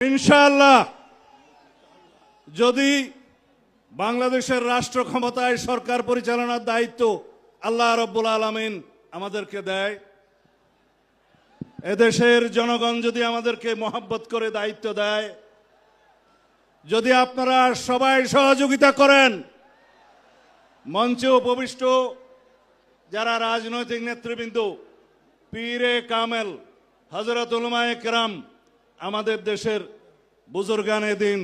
ইনশাআল্লাহ যদি বাংলাদেশের রাষ্ট্র ক্ষমতায় সরকার পরিচালনার দায়িত্ব আল্লাহ রাব্বুল আলামিন আমাদেরকে দেয়, এদেশের জনগণ যদি আমাদেরকে মহব্বত করে দায়িত্ব দেয়, যদি আপনারা সবাই সহযোগিতা করেন, মঞ্চে উপবিষ্ট যারা রাজনৈতিক নেতৃবৃন্দ, পীরে কামেল, হযরত উলামায়ে কেরাম, আমাদের দেশের বুজুর্গানে দিন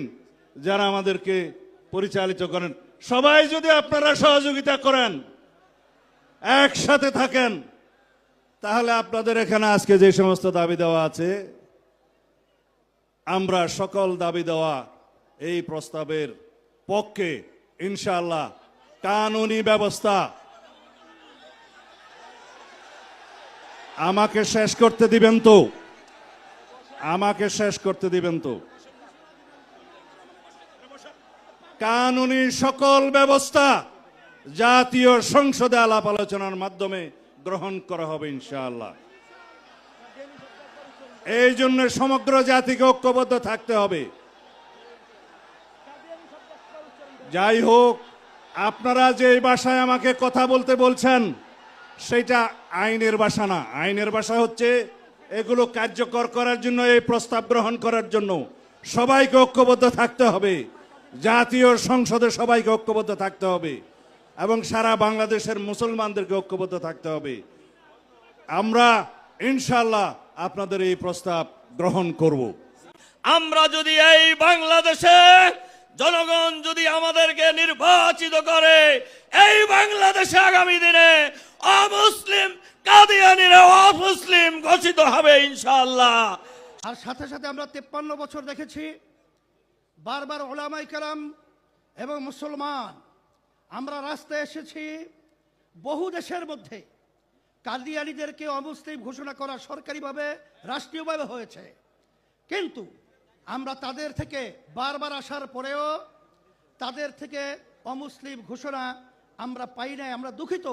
যারা আমাদেরকে পরিচালিত করেন, সবাই যদি আপনারা সহযোগিতা করেন, একসাথে থাকেন, তাহলে আপনাদের এখানে আজকে যে সমস্ত দাবি দেওয়া আছে, আমরা সকল দাবি দেওয়া এই প্রস্তাবের পক্ষে ইনশাআল্লাহ। কানুনি ব্যবস্থা, আমাকে শেষ করতে দিবেন তো, আমাকে শেষ করতে দিবেন তো। কানুনি সকল ব্যবস্থা জাতীয় সংসদে আলাপ আলোচনার মাধ্যমে গ্রহণ করা হবে ইনশাআল্লাহ। এই জন্য সমগ্র জাতিকে ঐক্যবদ্ধ থাকতে হবে। যাই হোক, আপনারা যে এই ভাষায় আমাকে কথা বলতে বলছেন, সেটা আইনের ভাষা না। আইনের ভাষা হচ্ছে এগুলো কার্যকর করার জন্য, এই প্রস্তাব গ্রহণ করার জন্য সবাইকে ঐক্যবদ্ধ থাকতে হবে, জাতীয় সংসদে সবাইকে ঐক্যবদ্ধ থাকতে হবে এবং সারা বাংলাদেশের মুসলমানদেরকে ঐক্যবদ্ধ থাকতে হবে। আমরা ইনশাআল্লাহ আপনাদের এই প্রস্তাব গ্রহণ করব। আমরা যদি এই বাংলাদেশে জনগণ যদি আমাদেরকে নির্বাচিত করে, এই বাংলাদেশে আগামী দিনে অমুসলিম কাদিয়ানীরা অমুসলিম ঘোষিত হবে ইনশাআল্লাহ। আর সাথে সাথে আমরা 53 বছর দেখেছি বারবার উলামায়ে কেরাম এবং মুসলমান আমরা রাস্তায় এসেছি। বহু দেশের মধ্যে কাদিয়ানীদেরকে অমুসলিম ঘোষণা করা সরকারিভাবে, রাষ্ট্রীয়ভাবে হয়েছে, কিন্তু আমরা তাদের থেকে বারবার আসার পরেও তাদের থেকে অমুসলিম ঘোষণা আমরা পাই নাই। আমরা দুঃখিত।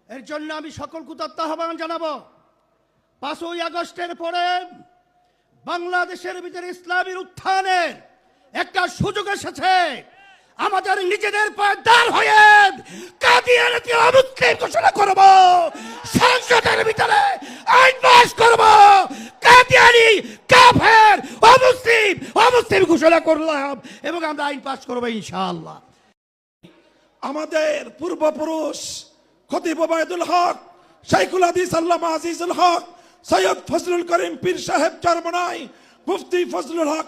এর জন্য আমি সকল কৃতজ্ঞতা আহ্বান জানাবো। 5ই আগস্টের পরে বাংলাদেশের ভিতরে ইসলামের উত্থানের একটা সুযোগ এসেছে। আমাদের নিজেদের পায়ে দাঁড় হয়ে কাদিয়ানীকে অমুসলিম ঘোষণা করব, সংসদের ভিতরে আইন পাস করব, কাদিয়ানী কাফের অমুসলিম অমুসলিম ঘোষণা করলাম এবং আমরা আইন পাস করব ইনশাআল্লাহ। আমাদের পূর্বপুরুষ খতিব ওবায়দুল হক, শাইখুল হাদিস আল্লামা আজিজুল হক, সৈয়দ ফজলুল করিম পীর সাহেব চরমনাই, মুফতি ফজলুল হক